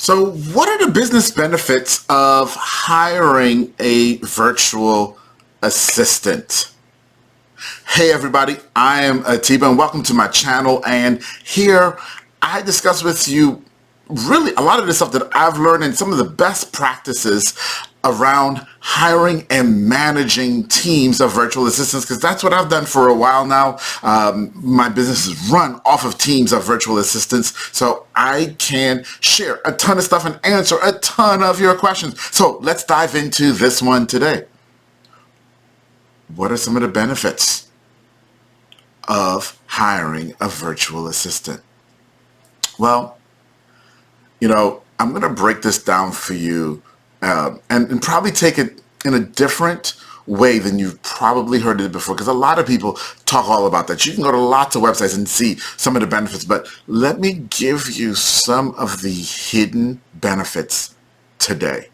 So what are the business benefits of hiring a virtual assistant? Hey everybody, I am Atiba and welcome to my channel, and here I discuss with you really a lot of the stuff that I've learned and some of the best practices around hiring and managing teams of virtual assistants, because that's what I've done for a while now. My business is run off of teams of virtual assistants, so I can share a ton of stuff and answer a ton of your questions. So let's dive into this one today. What are some of the benefits of hiring a virtual assistant? Well, I'm going to break this down for you and probably take it in a different way than you've probably heard it before, because a lot of people talk all about that. You can go to lots of websites and see some of the benefits, but let me give you some of the hidden benefits today.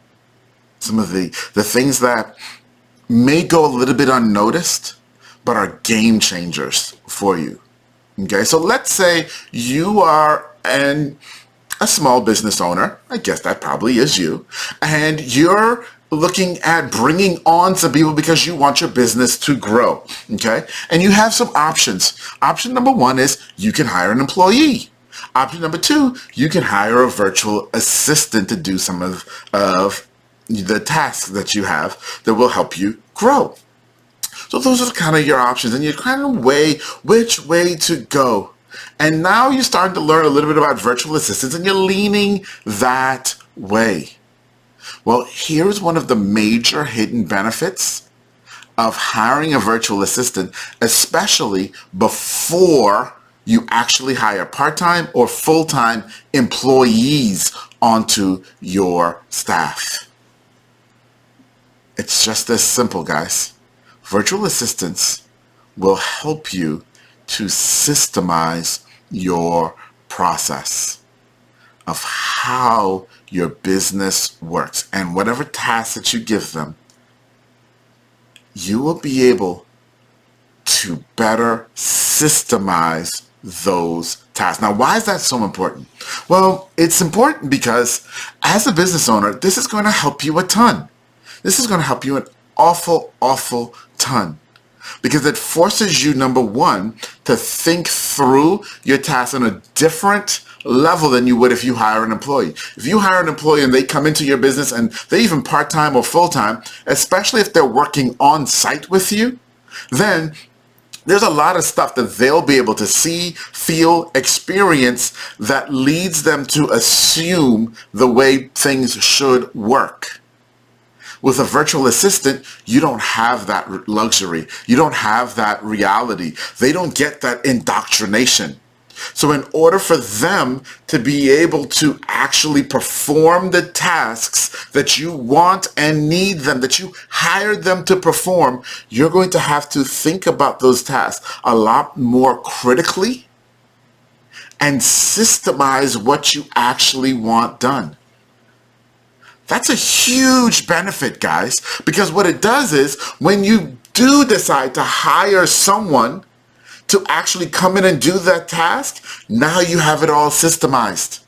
Some of the things that may go a little bit unnoticed, but are game changers for you. Okay, so let's say you are a small business owner. I guess that probably is you, and you're looking at bringing on some people because you want your business to grow. Okay, and you have some options. Option number one is you can hire an employee. Option number two, you can hire a virtual assistant to do some of the tasks that you have that will help you grow. So those are kind of your options, and you kind of weigh which way to go. And now you're starting to learn a little bit about virtual assistants, and you're leaning that way. Well, here's one of the major hidden benefits of hiring a virtual assistant, especially before you actually hire part-time or full-time employees onto your staff. It's just this simple, guys. Virtual assistants will help you to systemize your process of how your business works, and whatever tasks that you give them, you will be able to better systemize those tasks. Now, why is that so important? Well, it's important because as a business owner, this is going to help you a ton. This is going to help you an awful ton, because it forces you, number one, to think through your tasks on a different level than you would if you hire an employee. If you hire an employee and they come into your business and they're even part-time or full-time, especially if they're working on site with you, then there's a lot of stuff that they'll be able to see, feel, experience that leads them to assume the way things should work. With a virtual assistant, you don't have that luxury. You don't have that reality. They don't get that indoctrination. So in order for them to be able to actually perform the tasks that you want and need them, that you hired them to perform, you're going to have to think about those tasks a lot more critically and systemize what you actually want done. That's a huge benefit, guys, because what it does is when you do decide to hire someone to actually come in and do that task, now you have it all systemized.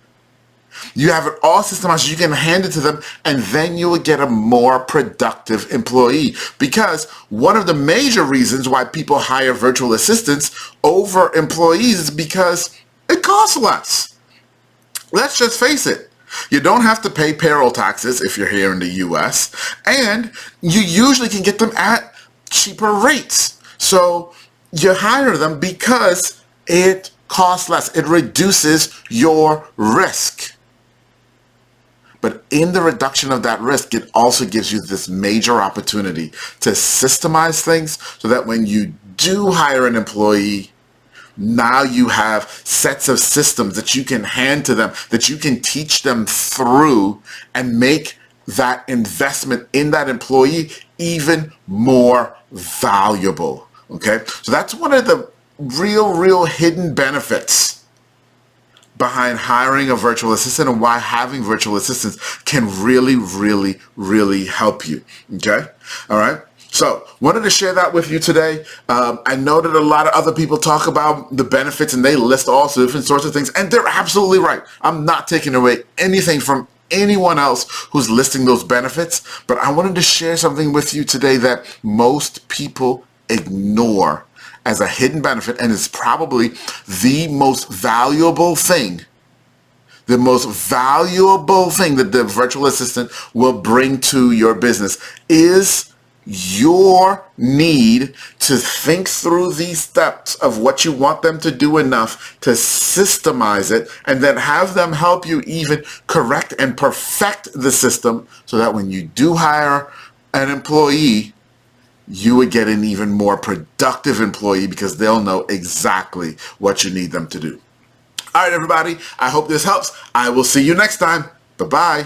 You have it all systemized. You can hand it to them, and then you will get a more productive employee. Because one of the major reasons why people hire virtual assistants over employees is because it costs less. Let's just face it. You don't have to pay payroll taxes if you're here in the US, and you usually can get them at cheaper rates. So you hire them because it costs less. It reduces your risk. But in the reduction of that risk, it also gives you this major opportunity to systemize things so that when you do hire an employee, now you have sets of systems that you can hand to them, that you can teach them through and make that investment in that employee even more valuable. Okay? So that's one of the real hidden benefits behind hiring a virtual assistant, and why having virtual assistants can really help you. Okay? All right? So, wanted to share that with you today. I know that a lot of other people talk about the benefits and they list all different sorts of things, and they're absolutely right. I'm not taking away anything from anyone else who's listing those benefits, but I wanted to share something with you today that most people ignore as a hidden benefit, and it's probably the most valuable thing. The most valuable thing that the virtual assistant will bring to your business is your need to think through these steps of what you want them to do enough to systemize it, and then have them help you even correct and perfect the system so that when you do hire an employee, you would get an even more productive employee because they'll know exactly what you need them to do. All right, everybody. I hope this helps. I will see you next time. Bye-bye.